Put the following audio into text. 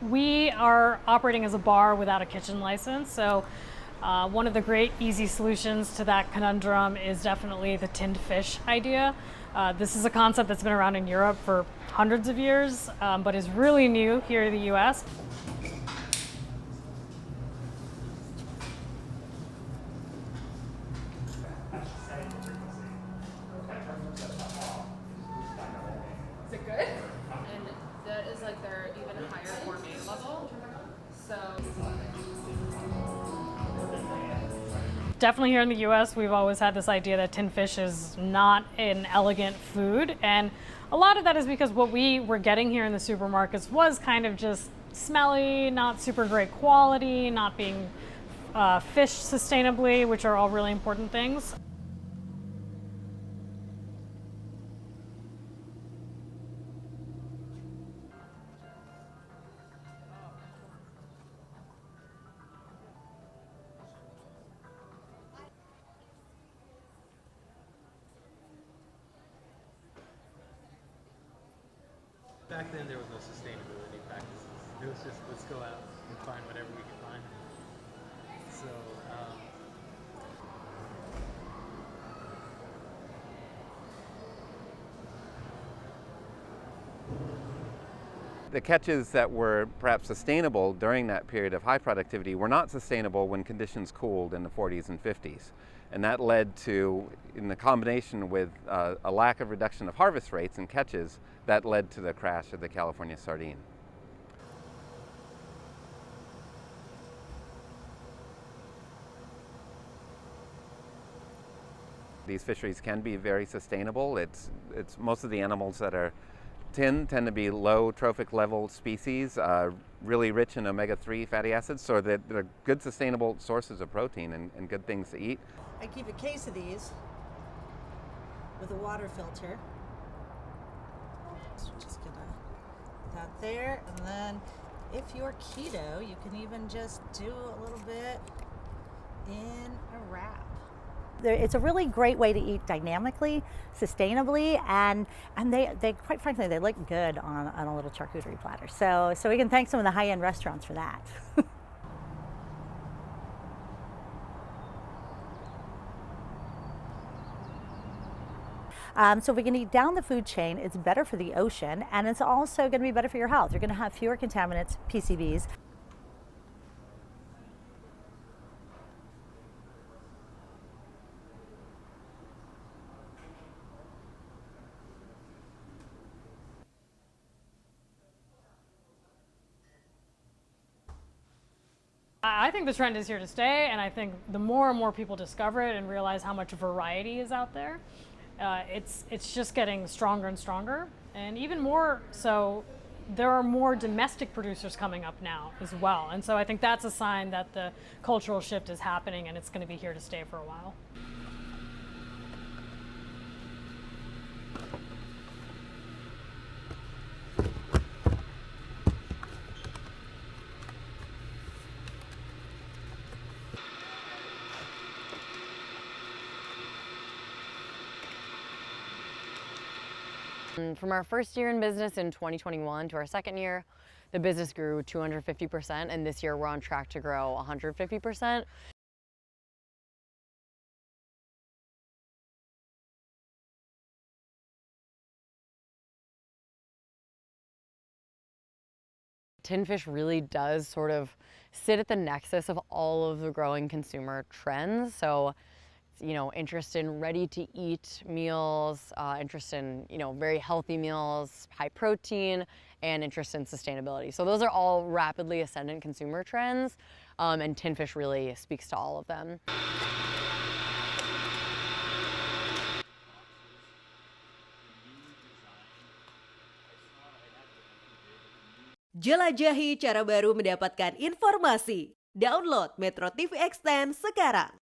We are operating as a bar without a kitchen license, so one of the great easy solutions to that conundrum is definitely the tinned fish idea. This is a concept that's been around in Europe for hundreds of years, but is really new here in the US. Is it good? And that is like their even higher gourmet level. So Definitely here in the US, we've always had this idea that tinned fish is not an elegant food. And a lot of that is because what we were getting here in the supermarkets was kind of just smelly, not super great quality, not being fished sustainably, which are all really important things. Back then, there was no sustainability practices. It was just, let's go out and find whatever we can find. So, The catches that were perhaps sustainable during that period of high productivity were not sustainable when conditions cooled in the 40s and 50s. And that led to, in the combination with a lack of reduction of harvest rates and catches, that led to the crash of the California sardine. These fisheries can be very sustainable. It's most of the animals that are tend to be low trophic level species, really rich in omega-3 fatty acids, so that they're good sustainable sources of protein and good things to eat. I keep a case of these with a water filter. So just gonna put that there, and then if you're keto, you can even just do a little bit in a wrap. It's a really great way to eat dynamically, sustainably, and they quite frankly, they look good on a little charcuterie platter. So we can thank some of the high-end restaurants for that. So if we can eat down the food chain, it's better for the ocean, and it's also going to be better for your health. You're going to have fewer contaminants, PCBs. I think the trend is here to stay, and I think the more and more people discover it and realize how much variety is out there, it's just getting stronger and stronger. And even more so, there are more domestic producers coming up now as well. And so I think that's a sign that the cultural shift is happening, and it's going to be here to stay for a while. From our first year in business in 2021 to our second year, the business grew 250%, and this year we're on track to grow 150%. Tin fish really does sort of sit at the nexus of all of the growing consumer trends. So, interest in ready-to-eat meals, interest in, very healthy meals, high protein, and interest in sustainability. So those are all rapidly ascendant consumer trends, and tin fish really speaks to all of them. Jelajahi cara baru mendapatkan informasi. Download MetroTV Extend sekarang.